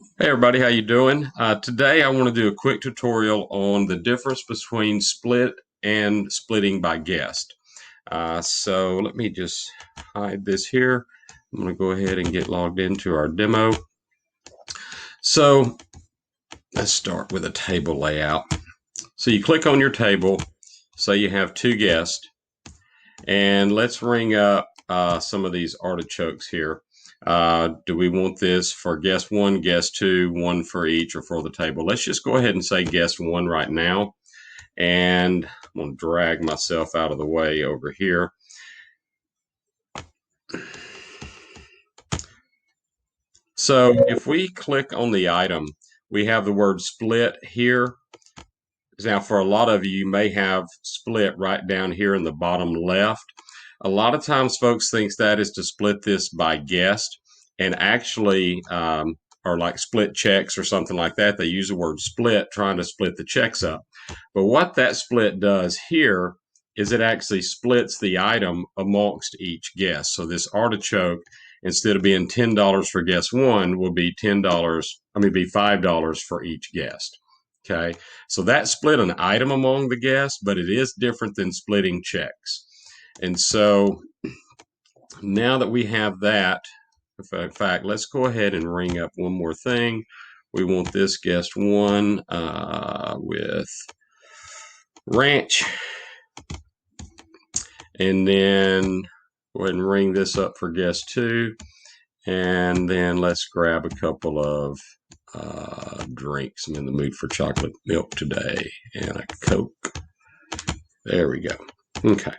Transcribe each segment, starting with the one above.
Hey everybody, how you doing? Today I want to do a quick tutorial on the difference between split and splitting by guest. So let me just hide this here. I'm going to go ahead and get logged into our demo. So let's start with a table layout. So you click on your table, say you have two guests, and let's ring up some of these artichokes here. Do we want this for guest one, guest two, one for each, or for the table? Let's just go ahead and say guest one right now. And I'm going to drag myself out of the way over here. So if we click on the item, we have the word split here. Now, for a lot of you, you may have split right down here in the bottom left. A lot of times folks think that is to split this by guest, and actually, or like split checks or something like that. They use the word split trying to split the checks up. But what that split does here is it actually splits the item amongst each guest. So this artichoke, instead of being $10 for guest one, will be be $5 for each guest. Okay, so that split an item among the guests, but it is different than splitting checks. And so now that we have that, in fact, let's go ahead and ring up one more thing. We want this guest one with ranch. And then go ahead and ring this up for guest two. And then let's grab a couple of drinks. I'm in the mood for chocolate milk today and a Coke. There we go. Okay.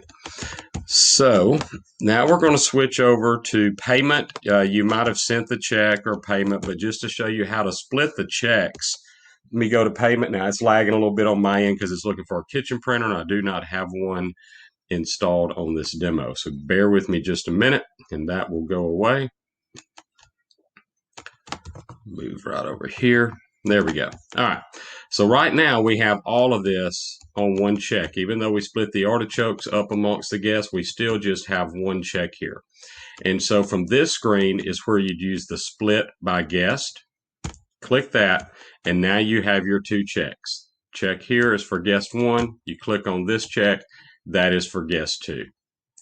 So now we're going to switch over to payment. You might have sent the check or payment, but just to show you how to split the checks, let me go to payment. Now it's lagging a little bit on my end because it's looking for a kitchen printer, and I do not have one installed on this demo. So bear with me just a minute, and that will go away. Move right over here. There we go. All right. So right now we have all of this on one check. Even though we split the artichokes up amongst the guests, we still just have one check here. And so from this screen is where you'd use the split by guest. Click that, and now you have your two checks. Check here is for guest one. You click on this check. That is for guest two.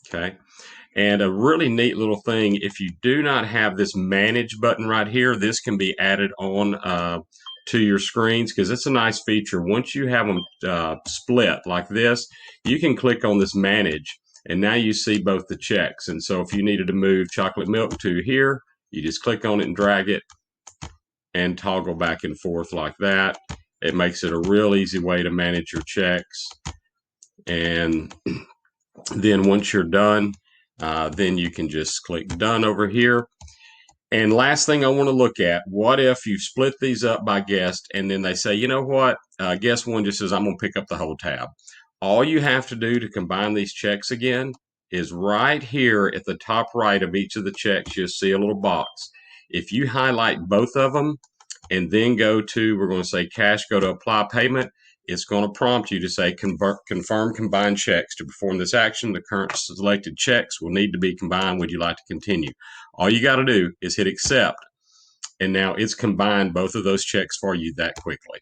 Okay. And a really neat little thing, if you do not have this manage button right here, this can be added on to your screens because it's a nice feature. Once you have them split like this, you can click on this manage, and now you see both the checks. And so if you needed to move chocolate milk to here, you just click on it and drag it and toggle back and forth like that. It makes it a real easy way to manage your checks. And then once you're done, then you can just click done over here. And last thing I want to look at, what if you split these up by guest and then they say, you know what, guest one just says, I'm going to pick up the whole tab. All you have to do to combine these checks again is right here at the top right of each of the checks, you'll see a little box. If you highlight both of them and then go to, we're going to say cash, go to apply payment, it's going to prompt you to say confirm combined checks. To perform this action, the current selected checks will need to be combined. Would you like to continue? All you got to do is hit accept, and now it's combined both of those checks for you that quickly.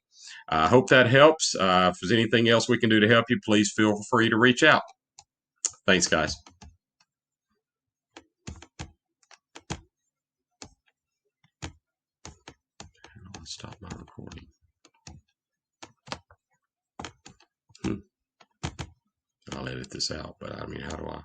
I hope that helps. If there's anything else we can do to help you, please feel free to reach out. Thanks, guys. Let's stop my recording. I'll edit this out, but I mean, how do I?